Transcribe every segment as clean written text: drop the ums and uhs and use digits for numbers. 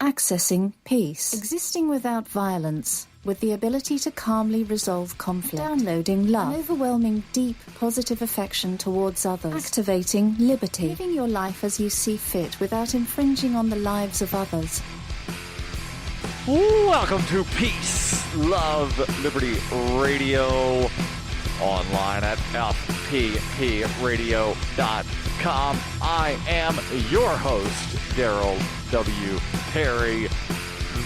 Accessing peace. Existing without violence, with the ability to calmly resolve conflict. Downloading love. An overwhelming, deep, positive affection towards others. Activating liberty. Living your life as you see fit without infringing on the lives of others. Welcome to Peace, Love, Liberty Radio, online at fppradio.com. I am your host, Darryl W. Perry,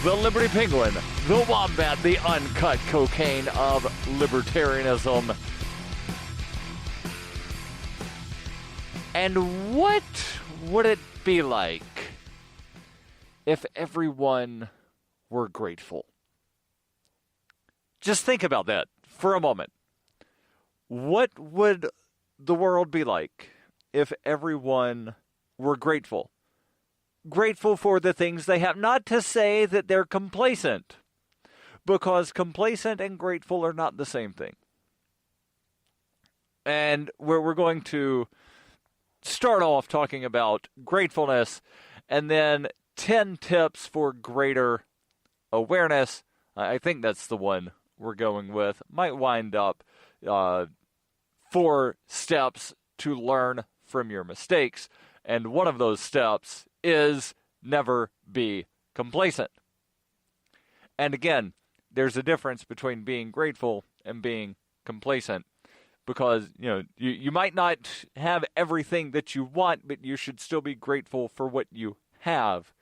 the Liberty Penguin, the Wombat, the uncut cocaine of libertarianism. And what would it be like if everyone were grateful? Just think about that for a moment. What would the world be like if everyone were grateful? Grateful for the things they have. Not to say that they're complacent, because complacent and grateful are not the same thing. And we're going to start off talking about gratefulness, and then 10 tips for greater awareness. I think that's the one we're going with. Might wind up 4 steps to learn from your mistakes. And one of those steps is never be complacent. And again, there's a difference between being grateful and being complacent, because you might not have everything that you want, but you should still be grateful for what you have.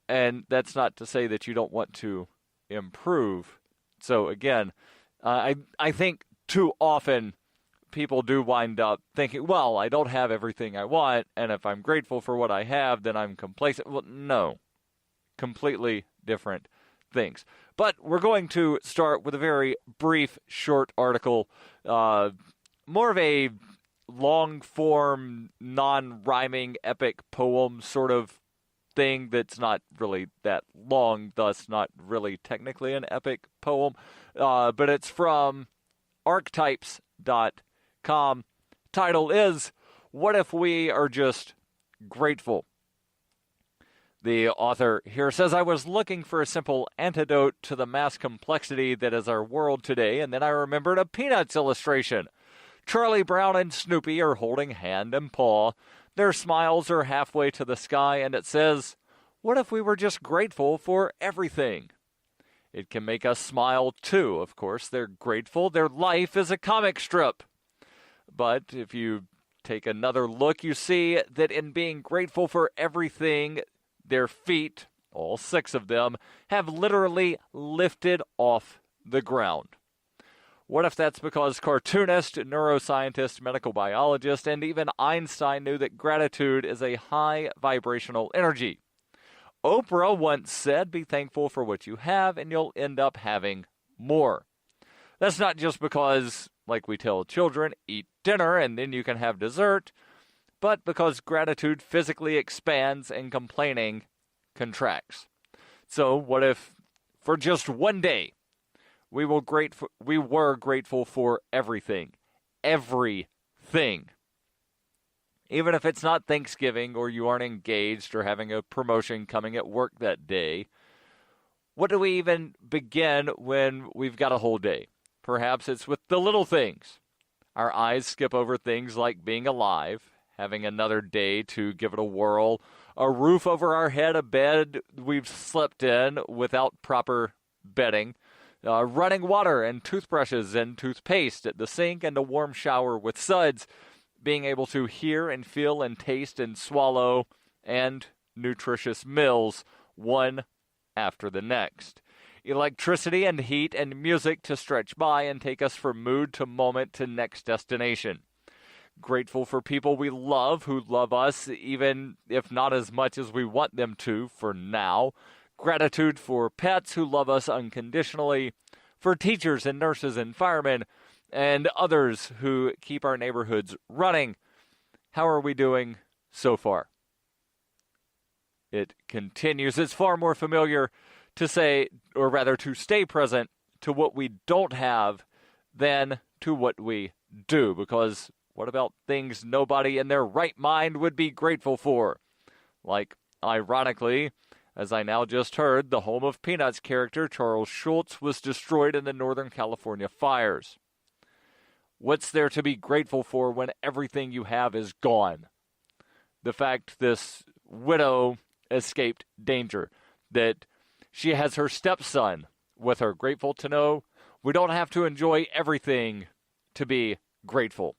And that's not to say that you don't want to improve. So again, I think too often people do wind up thinking, well, I don't have everything I want, and if I'm grateful for what I have, then I'm complacent. Well, no. Completely different things. But we're going to start with a very brief, short article, more of a long-form, non-rhyming, epic poem sort of thing that's not really that long, thus not really technically an epic poem. But it's from archetypes.com. Title is, What If We Are Just Grateful? The author here says, I was looking for a simple antidote to the mass complexity that is our world today, and then I remembered a Peanuts illustration. Charlie Brown and Snoopy are holding hand and paw. Their smiles are halfway to the sky, and it says, what if we were just grateful for everything? It can make us smile, too, of course. They're grateful. Their life is a comic strip. But if you take another look, you see that in being grateful for everything, their feet, all 6 of them, have literally lifted off the ground. What if that's because cartoonist, neuroscientist, medical biologist, and even Einstein knew that gratitude is a high vibrational energy? Oprah once said, be thankful for what you have, and you'll end up having more. That's not just because, like we tell children, eat dinner and then you can have dessert, but because gratitude physically expands and complaining contracts. So what if, for just one day, we were grateful for everything? Everything. Even if it's not Thanksgiving or you aren't engaged or having a promotion coming at work that day, what do we even begin when we've got a whole day? Perhaps it's with the little things. Our eyes skip over things like being alive, having another day to give it a whirl, a roof over our head, a bed we've slept in without proper bedding, running water and toothbrushes and toothpaste at the sink, and a warm shower with suds, being able to hear and feel and taste and swallow, and nutritious meals, one after the next. Electricity and heat and music to stretch by and take us from mood to moment to next destination. Grateful for people we love who love us, even if not as much as we want them to for now. Gratitude for pets who love us unconditionally, for teachers and nurses and firemen, and others who keep our neighborhoods running. How are we doing so far? It continues. It's far more familiar to say, or rather to stay present to what we don't have than to what we do. Because what about things nobody in their right mind would be grateful for? Like, ironically, As I now just heard, the home of Peanuts character Charles Schultz was destroyed in the Northern California fires. What's there to be grateful for when everything you have is gone? The fact this widow escaped danger, that she has her stepson with her, grateful to know we don't have to enjoy everything to be grateful.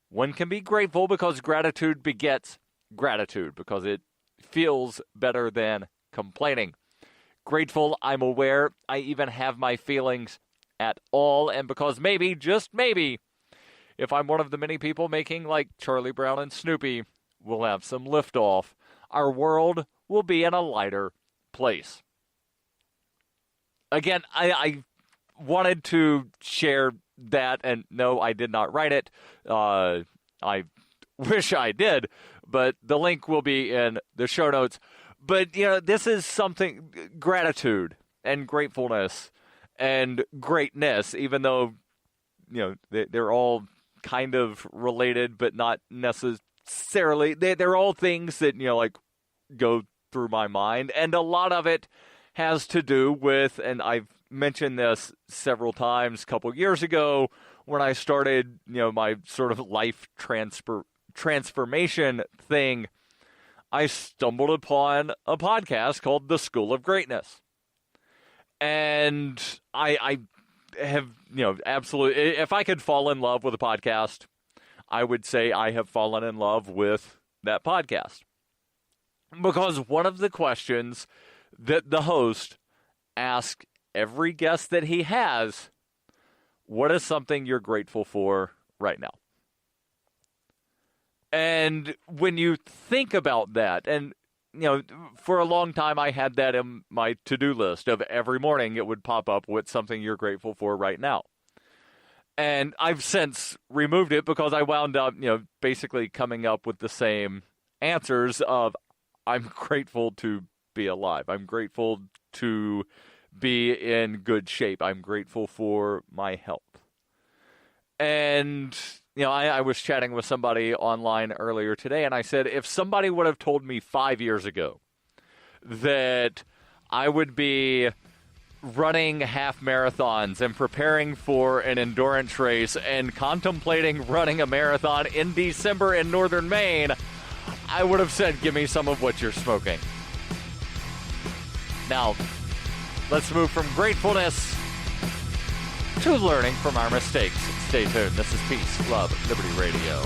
One can be grateful because gratitude begets gratitude, because it feels better than complaining. Grateful, I'm aware, I even have my feelings at all, and because maybe, just maybe, if I'm one of the many people making like Charlie Brown and Snoopy, we'll have some liftoff. Our world will be in a lighter place. Again, I wanted to share that, and no, I did not write it. I wish I did, but the link will be in the show notes. But, this is something, gratitude and gratefulness and greatness, even though, they're all kind of related, but not necessarily. They're all things that, go through my mind. And a lot of it has to do with, and I've mentioned this several times a couple years ago when I started, my sort of life transformation thing, I stumbled upon a podcast called The School of Greatness. And I have, absolutely, if I could fall in love with a podcast, I would say I have fallen in love with that podcast. Because one of the questions that the host asks every guest that he has, what is something you're grateful for right now? And when you think about that, and, for a long time I had that in my to-do list of every morning it would pop up, what's something you're grateful for right now? And I've since removed it because I wound up, basically coming up with the same answers of, I'm grateful to be alive. I'm grateful to be in good shape. I'm grateful for my health. And, I was chatting with somebody online earlier today, and I said, if somebody would have told me 5 years ago that I would be running half marathons and preparing for an endurance race and contemplating running a marathon in December in northern Maine, I would have said, give me some of what you're smoking. Now, let's move from gratefulness to learning from our mistakes. Stay tuned. This is Peace, Love, Liberty Radio.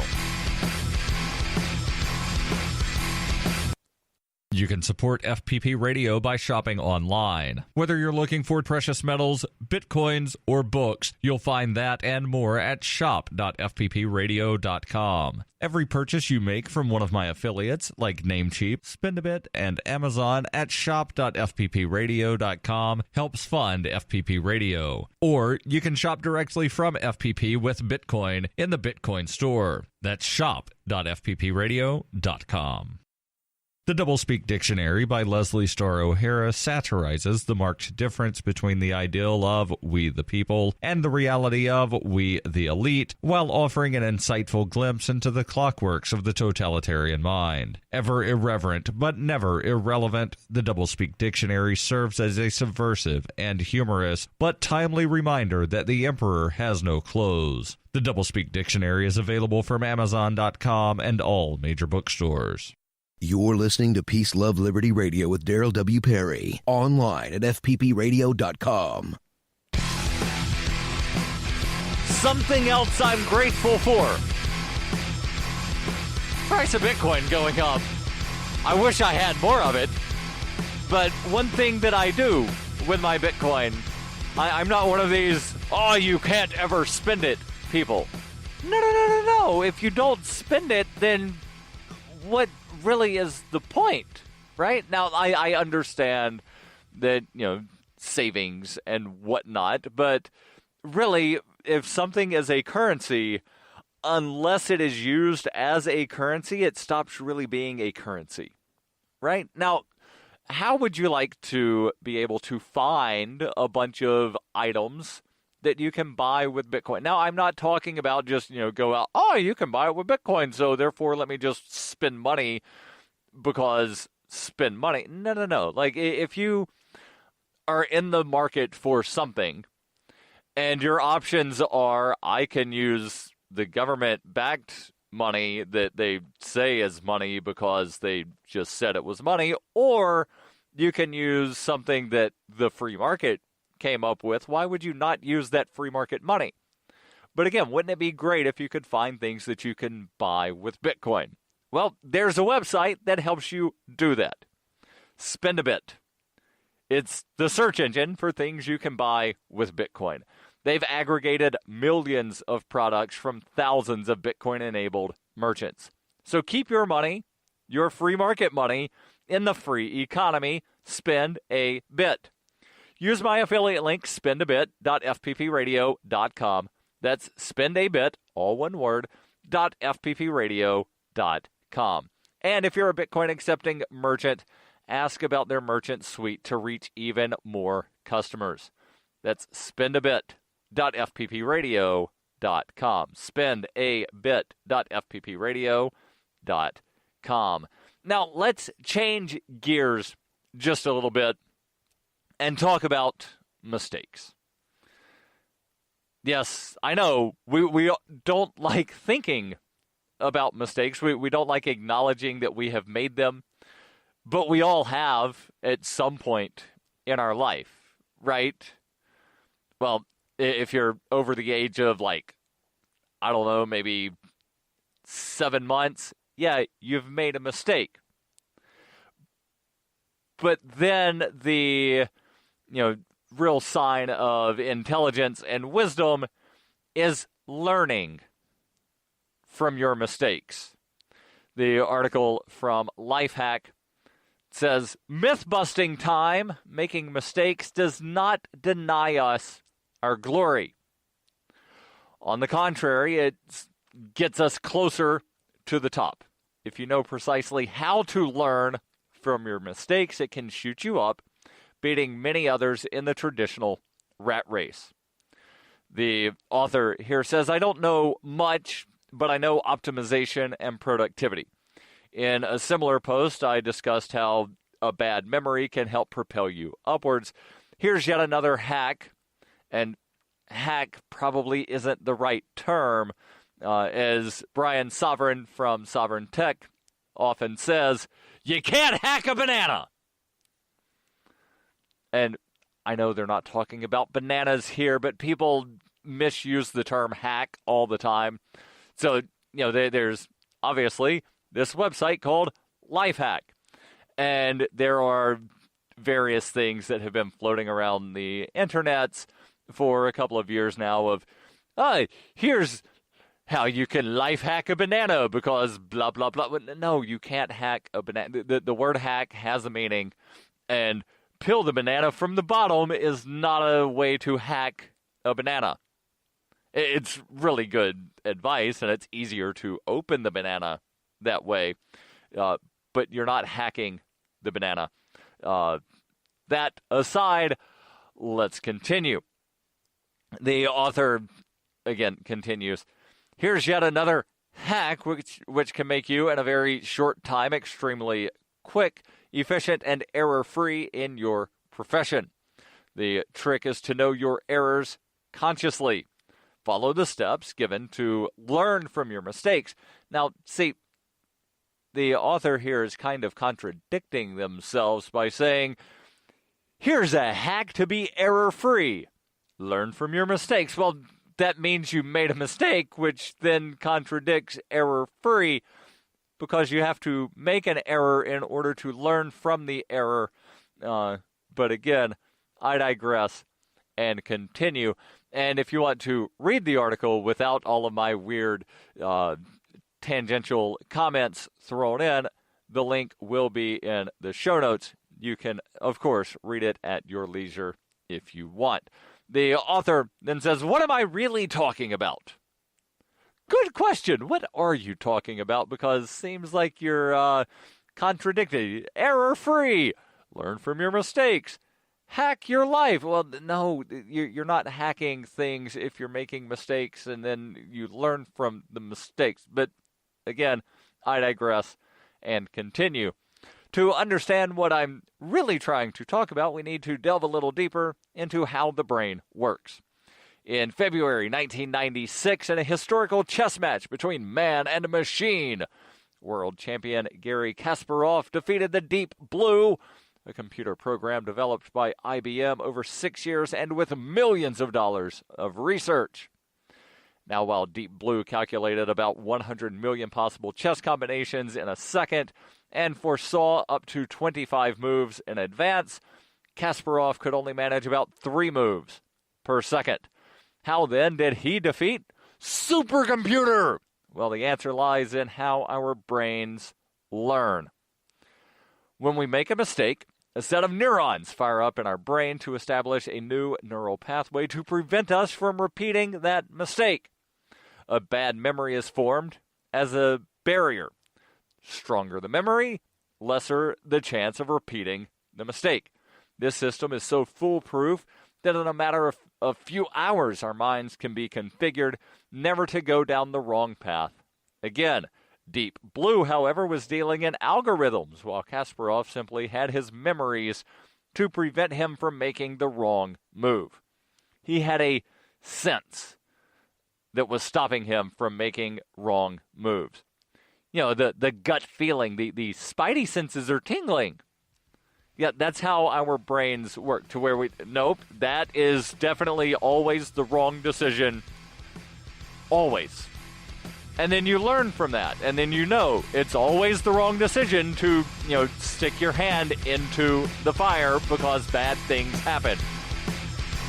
You can support FPP Radio by shopping online. Whether you're looking for precious metals, bitcoins, or books, you'll find that and more at shop.fppradio.com. Every purchase you make from one of my affiliates, like Namecheap, Spendabit, and Amazon at shop.fppradio.com helps fund FPP Radio. Or you can shop directly from FPP with Bitcoin in the Bitcoin store. That's shop.fppradio.com. The Doublespeak Dictionary by Leslie Starr O'Hara satirizes the marked difference between the ideal of we the people and the reality of we the elite, while offering an insightful glimpse into the clockworks of the totalitarian mind. Ever irreverent but never irrelevant, the Doublespeak Dictionary serves as a subversive and humorous but timely reminder that the emperor has no clothes. The Doublespeak Dictionary is available from Amazon.com and all major bookstores. You're listening to Peace, Love, Liberty Radio with Darryl W. Perry. Online at fppradio.com. Something else I'm grateful for. Price of Bitcoin going up. I wish I had more of it. But one thing that I do with my Bitcoin, I'm not one of these, you can't ever spend it people. No. If you don't spend it, then what really is the point, right? Now, I understand that, savings and whatnot, but really, if something is a currency, unless it is used as a currency, it stops really being a currency, right? Now, how would you like to be able to find a bunch of items that you can buy with Bitcoin? Now, I'm not talking about just, go out, you can buy it with Bitcoin, so therefore let me just spend money because spend money. No. Like, if you are in the market for something and your options are, I can use the government-backed money that they say is money because they just said it was money, or you can use something that the free market came up with. Why would you not use that free market money? But again, wouldn't it be great if you could find things that you can buy with Bitcoin? Well, there's a website that helps you do that. Spend a Bit. It's the search engine for things you can buy with Bitcoin. They've aggregated millions of products from thousands of Bitcoin-enabled merchants. So keep your money, your free market money, in the free economy. Spend a Bit. Use my affiliate link, spendabit.fppradio.com. That's spendabit, all one word, .fppradio.com. And if you're a Bitcoin-accepting merchant, ask about their merchant suite to reach even more customers. That's spendabit.fppradio.com. Spendabit.fppradio.com. Now, let's change gears just a little bit and talk about mistakes. Yes, I know, we don't like thinking about mistakes. We don't like acknowledging that we have made them, but we all have at some point in our life, right? Well, if you're over the age of, like, I don't know, maybe 7 months, yeah, you've made a mistake. But then the, real sign of intelligence and wisdom is learning from your mistakes. The article from Lifehack says, myth-busting time, making mistakes does not deny us our glory. On the contrary, it gets us closer to the top. If you know precisely how to learn from your mistakes, it can shoot you up, beating many others in the traditional rat race. The author here says, I don't know much, but I know optimization and productivity. In a similar post, I discussed how a bad memory can help propel you upwards. Here's yet another hack, and hack probably isn't the right term, as Brian Sovereign from Sovereign Tech often says, you can't hack a banana. And I know they're not talking about bananas here, but people misuse the term hack all the time. So, there's obviously this website called Lifehack. And there are various things that have been floating around the internets for a couple of years now of, here's how you can life hack a banana because blah, blah, blah. No, you can't hack a banana. The word hack has a meaning, and peel the banana from the bottom is not a way to hack a banana. It's really good advice, and it's easier to open the banana that way, but you're not hacking the banana. That aside, let's continue. The author, again, continues, here's yet another hack which can make you, in a very short time, extremely quick, efficient, and error-free in your profession. The trick is to know your errors consciously. Follow the steps given to learn from your mistakes. Now, see, the author here is kind of contradicting themselves by saying, here's a hack to be error-free. Learn from your mistakes. Well, that means you made a mistake, which then contradicts error-free, because you have to make an error in order to learn from the error. But again, I digress and continue. And if you want to read the article without all of my weird tangential comments thrown in, the link will be in the show notes. You can, of course, read it at your leisure if you want. The author then says, what am I really talking about? Good question. What are you talking about? Because it seems like you're contradicting. Error-free. Learn from your mistakes. Hack your life. Well, no, you're not hacking things if you're making mistakes and then you learn from the mistakes. But again, I digress and continue. To understand what I'm really trying to talk about, we need to delve a little deeper into how the brain works. In February 1996, in a historical chess match between man and machine, world champion Garry Kasparov defeated the Deep Blue, a computer program developed by IBM over 6 years and with millions of dollars of research. Now, while Deep Blue calculated about 100 million possible chess combinations in a second and foresaw up to 25 moves in advance, Kasparov could only manage about 3 moves per second. How then did he defeat supercomputer? Well, the answer lies in how our brains learn. When we make a mistake, a set of neurons fire up in our brain to establish a new neural pathway to prevent us from repeating that mistake. A bad memory is formed as a barrier. Stronger the memory, lesser the chance of repeating the mistake. This system is so foolproof that in a matter of a few hours our minds can be configured never to go down the wrong path again. Deep Blue, however, was dealing in algorithms, while Kasparov simply had his memories to prevent him from making the wrong move. He had a sense that was stopping him from making wrong moves. You know, the gut feeling, the spidey senses are tingling. Yeah, that's how our brains work, to where nope, that is definitely always the wrong decision. Always. And then you learn from that, and then you know it's always the wrong decision to, stick your hand into the fire because bad things happen.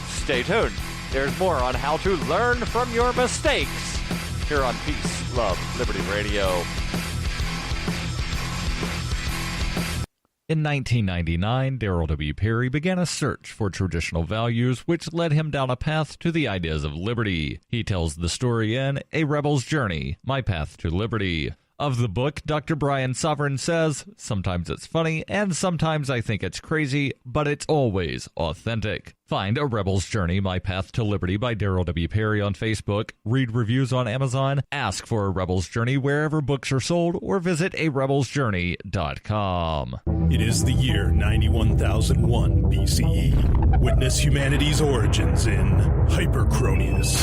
Stay tuned. There's more on how to learn from your mistakes here on Peace, Love, Liberty Radio. In 1999, Darryl W. Perry began a search for traditional values, which led him down a path to the ideas of liberty. He tells the story in A Rebel's Journey, My Path to Liberty. Of the book, Dr. Brian Sovereign says, sometimes it's funny, and sometimes I think it's crazy, but it's always authentic. Find A Rebel's Journey, My Path to Liberty by Darryl W. Perry on Facebook, read reviews on Amazon, ask for A Rebel's Journey wherever books are sold, or visit arebelsjourney.com. It is the year 91,001 BCE. Witness humanity's origins in Hyperchronius,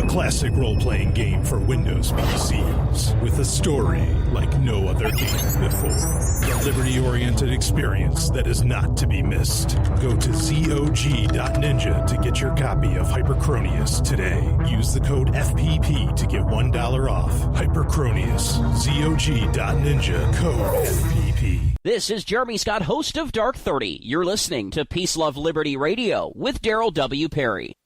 a classic role-playing game for Windows PCs, with a story like no other game before. A liberty-oriented experience that is not to be missed. Go to ZOG.Ninja to get your copy of Hyperchronius today. Use the code FPP to get $1 off. Hyperchronius, ZOG.Ninja, code FPP. This is Jeremy Scott, host of Dark 30. You're listening to Peace, Love, Liberty Radio with Darryl W. Perry.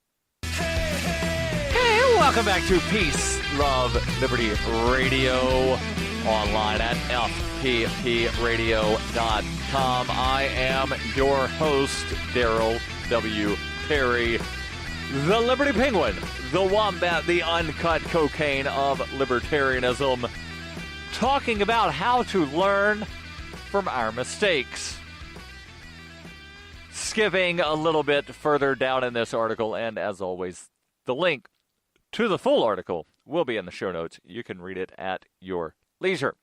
Hey, welcome back to Peace, Love, Liberty Radio, online at fppradio.com. I am your host, Darryl W. Perry, the Liberty Penguin, the Wombat, the uncut cocaine of libertarianism, talking about how to learn from our mistakes. Skipping a little bit further down in this article, and as always, the link to the full article will be in the show notes. You can read it at your leisure.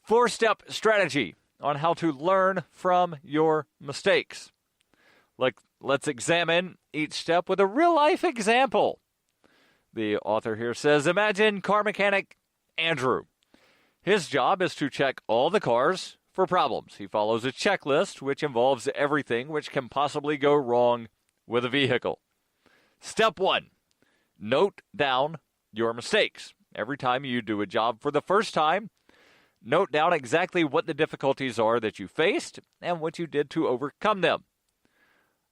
4-step strategy on how to learn from your mistakes. Let's examine each step with a real-life example. The author here says, imagine car mechanic Andrew. His job is to check all the cars for problems. He follows a checklist which involves everything which can possibly go wrong with a vehicle. Step 1. Note down your mistakes. Every time you do a job for the first time, note down exactly what the difficulties are that you faced and what you did to overcome them.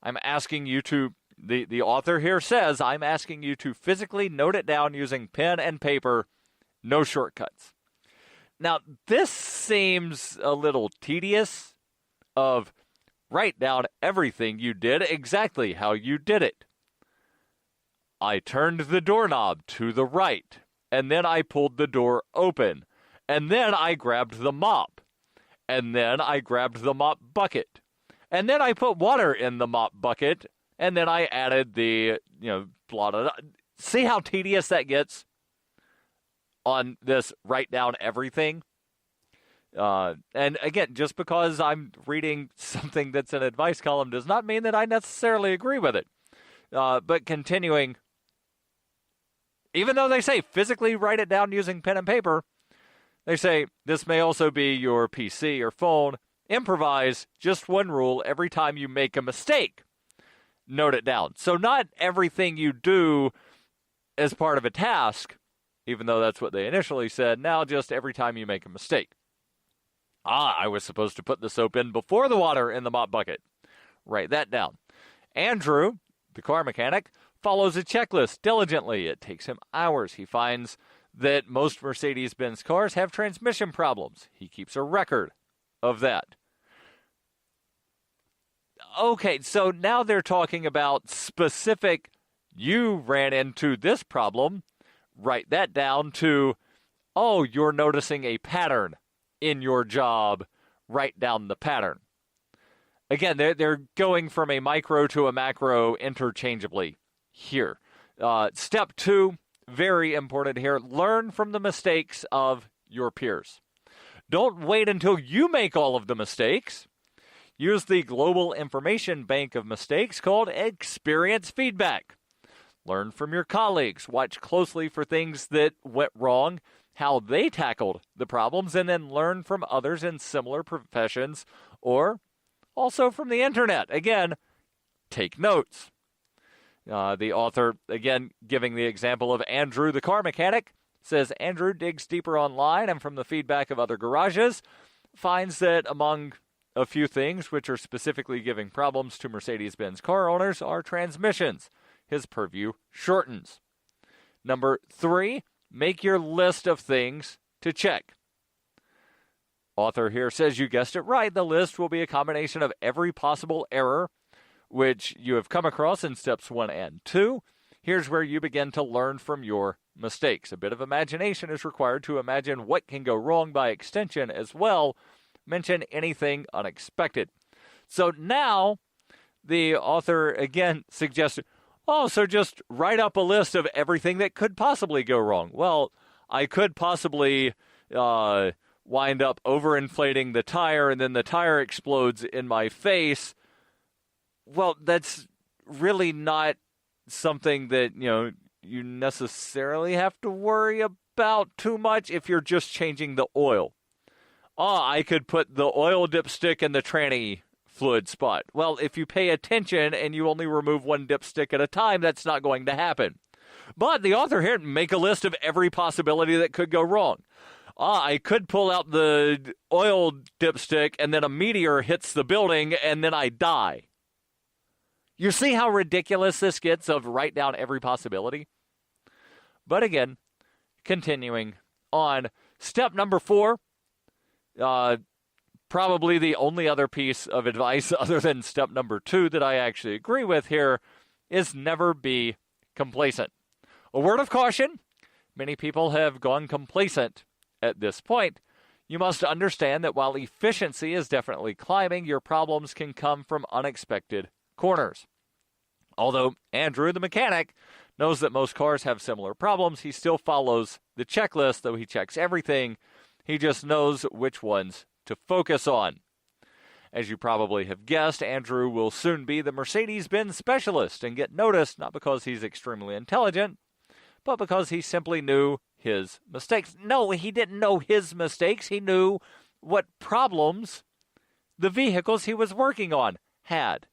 I'm asking you to, the author here says, I'm asking you to physically note it down using pen and paper, no shortcuts. Now, this seems a little tedious of write down everything you did, exactly how you did it. I turned the doorknob to the right, and then I pulled the door open, and then I grabbed the mop, and then I grabbed the mop bucket, and then I put water in the mop bucket, and then I added the, blah, blah, blah. See how tedious that gets on this write down everything? And again, just because I'm reading something that's an advice column does not mean that I necessarily agree with it. But continuing, even though they say physically write it down using pen and paper, they say this may also be your PC or phone. Improvise just one rule every time you make a mistake. Note it down. So not everything you do as part of a task, even though that's what they initially said, now just every time you make a mistake. I was supposed to put the soap in before the water in the mop bucket. Write that down. Andrew, the car mechanic, follows a checklist diligently. It takes him hours. He finds that most Mercedes-Benz cars have transmission problems. He keeps a record of that. Okay, so now they're talking about specific, you ran into this problem. Write that down to, you're noticing a pattern in your job. Write down the pattern. Again, they're going from a micro to a macro interchangeably here. Step 2, very important here. Learn from the mistakes of your peers. Don't wait until you make all of the mistakes. Use the global information bank of mistakes called experience feedback. Learn from your colleagues. Watch closely for things that went wrong, how they tackled the problems, and then learn from others in similar professions or also from the internet. Again, take notes. The author, again, giving the example of Andrew, the car mechanic, says Andrew digs deeper online and from the feedback of other garages, finds that among a few things which are specifically giving problems to Mercedes-Benz car owners are transmissions. His purview shortens. Number 3, make your list of things to check. Author here says you guessed it right. The list will be a combination of every possible error which you have come across in steps 1 and 2. Here's where you begin to learn from your mistakes. A bit of imagination is required to imagine what can go wrong by extension as well. Mention anything unexpected. So now the author again suggested, so just write up a list of everything that could possibly go wrong. Well, I could possibly wind up overinflating the tire and then the tire explodes in my face. Well, that's really not something that, you necessarily have to worry about too much if you're just changing the oil. I could put the oil dipstick in the tranny fluid spot. Well, if you pay attention and you only remove one dipstick at a time, that's not going to happen. But the author here, make a list of every possibility that could go wrong. I could pull out the oil dipstick and then a meteor hits the building and then I die. You see how ridiculous this gets of write down every possibility? But again, continuing on, step number 4, probably the only other piece of advice other than step number 2 that I actually agree with here is never be complacent. A word of caution, many people have gone complacent at this point. You must understand that while efficiency is definitely climbing, your problems can come from unexpected corners. Although Andrew, the mechanic, knows that most cars have similar problems, he still follows the checklist, though he checks everything. He just knows which ones to focus on. As you probably have guessed, Andrew will soon be the Mercedes-Benz specialist and get noticed not because he's extremely intelligent, but because he simply knew his mistakes. No, he didn't know his mistakes. He knew what problems the vehicles he was working on had.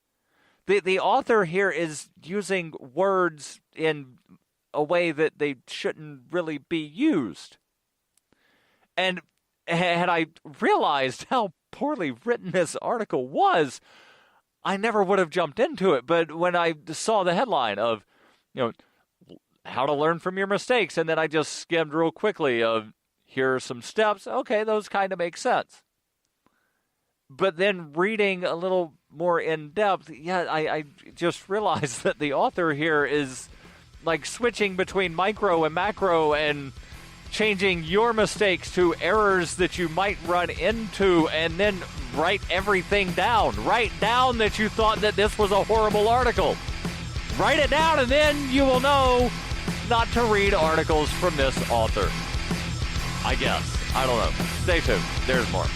The author here is using words in a way that they shouldn't really be used. And had I realized how poorly written this article was, I never would have jumped into it. But when I saw the headline of, how to learn from your mistakes, and then I just skimmed real quickly of, here are some steps. Okay, those kind of make sense. But then reading a little more in depth, I just realized that the author here is like switching between micro and macro and changing your mistakes to errors that you might run into, and then write everything down. Write down that you thought that this was a horrible article. Write it down, and then you will know not to read articles from this author, I guess. I don't know. Stay tuned. There's more.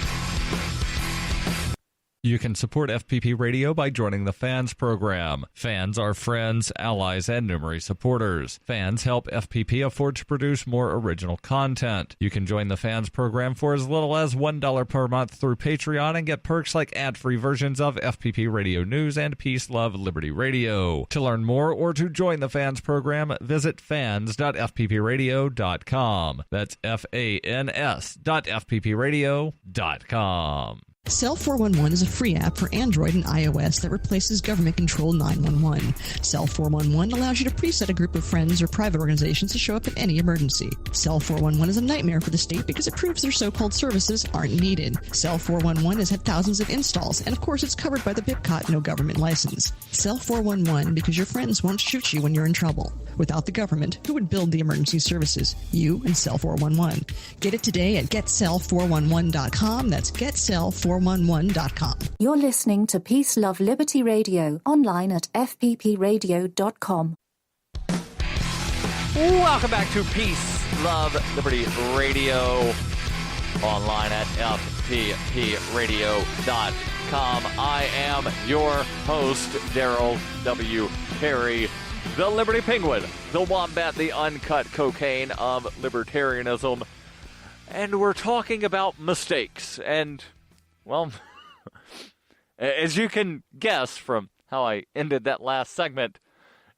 You can support FPP Radio by joining the Fans program. Fans are friends, allies, and numerous supporters. Fans help FPP afford to produce more original content. You can join the Fans program for as little as $1 per month through Patreon and get perks like ad-free versions of FPP Radio News and Peace, Love, Liberty Radio. To learn more or to join the Fans program, visit fans.fppradio.com. That's fans.fppradio.com. Cell 411 is a free app for Android and iOS that replaces government-controlled 911. Cell 411 allows you to preset a group of friends or private organizations to show up in any emergency. Cell 411 is a nightmare for the state because it proves their so-called services aren't needed. Cell 411 has had thousands of installs, and of course it's covered by the BIPCOT no government license. Cell 411 because your friends won't shoot you when you're in trouble. Without the government, who would build the emergency services? You and Cell 411. Get it today at getcell411.com. That's getcell411.com. You're listening to Peace, Love, Liberty Radio, online at fppradio.com. Welcome back to Peace, Love, Liberty Radio, online at fppradio.com. I am your host, Darryl W. Perry, the Liberty Penguin, the wombat, the uncut cocaine of libertarianism. And we're talking about mistakes. And, well, as you can guess from how I ended that last segment,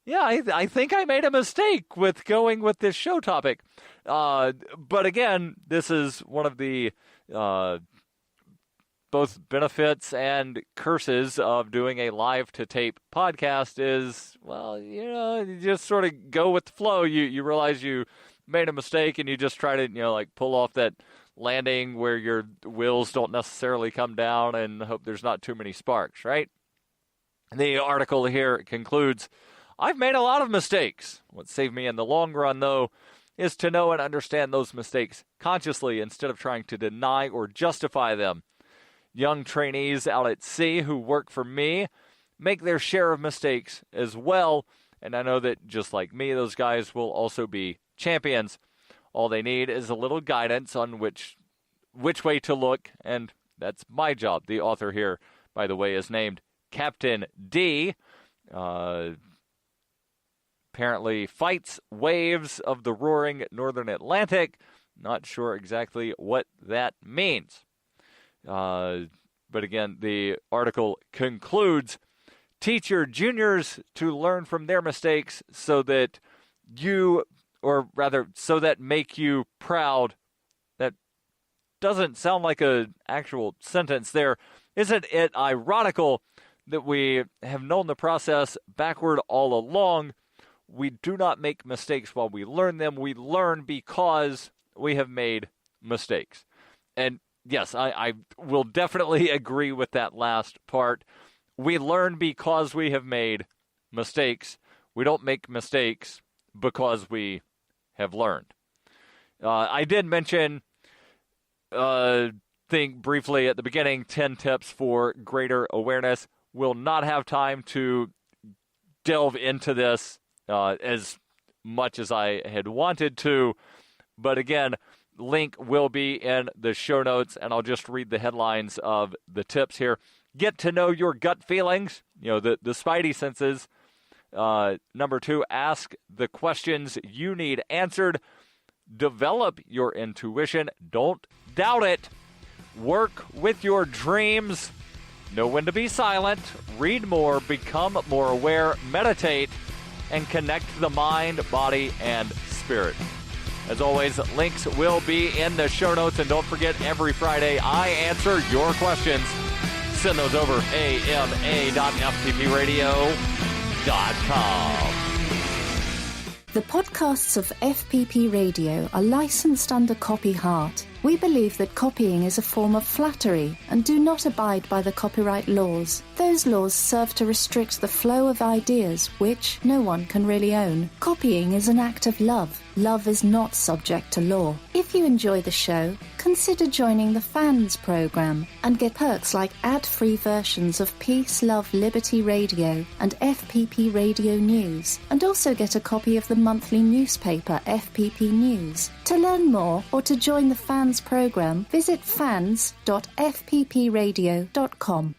yeah, I think I made a mistake with going with this show topic. But again, this is one of the both benefits and curses of doing a live-to-tape podcast is, well, you just sort of go with the flow. You realize you made a mistake and you just try to, like pull off that landing where your wheels don't necessarily come down and hope there's not too many sparks, right? The article here concludes, I've made a lot of mistakes. What saved me in the long run, though, is to know and understand those mistakes consciously instead of trying to deny or justify them. Young trainees out at sea who work for me make their share of mistakes as well, and I know that just like me, those guys will also be champions. All they need is a little guidance on which way to look, and that's my job. The author here, by the way, is named Captain D. Apparently fights waves of the roaring northern Atlantic. Not sure exactly what that means. But again, the article concludes, teach your juniors to learn from their mistakes so that make you proud. That doesn't sound like an actual sentence there. Isn't it ironical that we have known the process backward all along? We do not make mistakes while we learn them. We learn because we have made mistakes. And yes, I will definitely agree with that last part. We learn because we have made mistakes. We don't make mistakes because we have learned. I did mention, think briefly at the beginning, 10 tips for greater awareness. We'll not have time to delve into this as much as I had wanted to. But again, link will be in the show notes, and I'll just read the headlines of the tips here. Get to know your gut feelings, the spidey senses. Number 2, ask the questions you need answered. Develop your intuition. Don't doubt it. Work with your dreams. Know when to be silent. Read more. Become more aware. Meditate. And connect the mind, body, and spirit. As always, links will be in the show notes. And don't forget, every Friday, I answer your questions. Send those over ama.fppradio.com. The podcasts of FPP Radio are licensed under Copy Heart. We believe that copying is a form of flattery and do not abide by the copyright laws. Those laws serve to restrict the flow of ideas which no one can really own. Copying is an act of love. Love is not subject to law. If you enjoy the show, consider joining the Fans program and get perks like ad-free versions of Peace, Love, Liberty Radio and FPP Radio News, and also get a copy of the monthly newspaper FPP News. To learn more or to join the Fans program, visit fans.fppradio.com.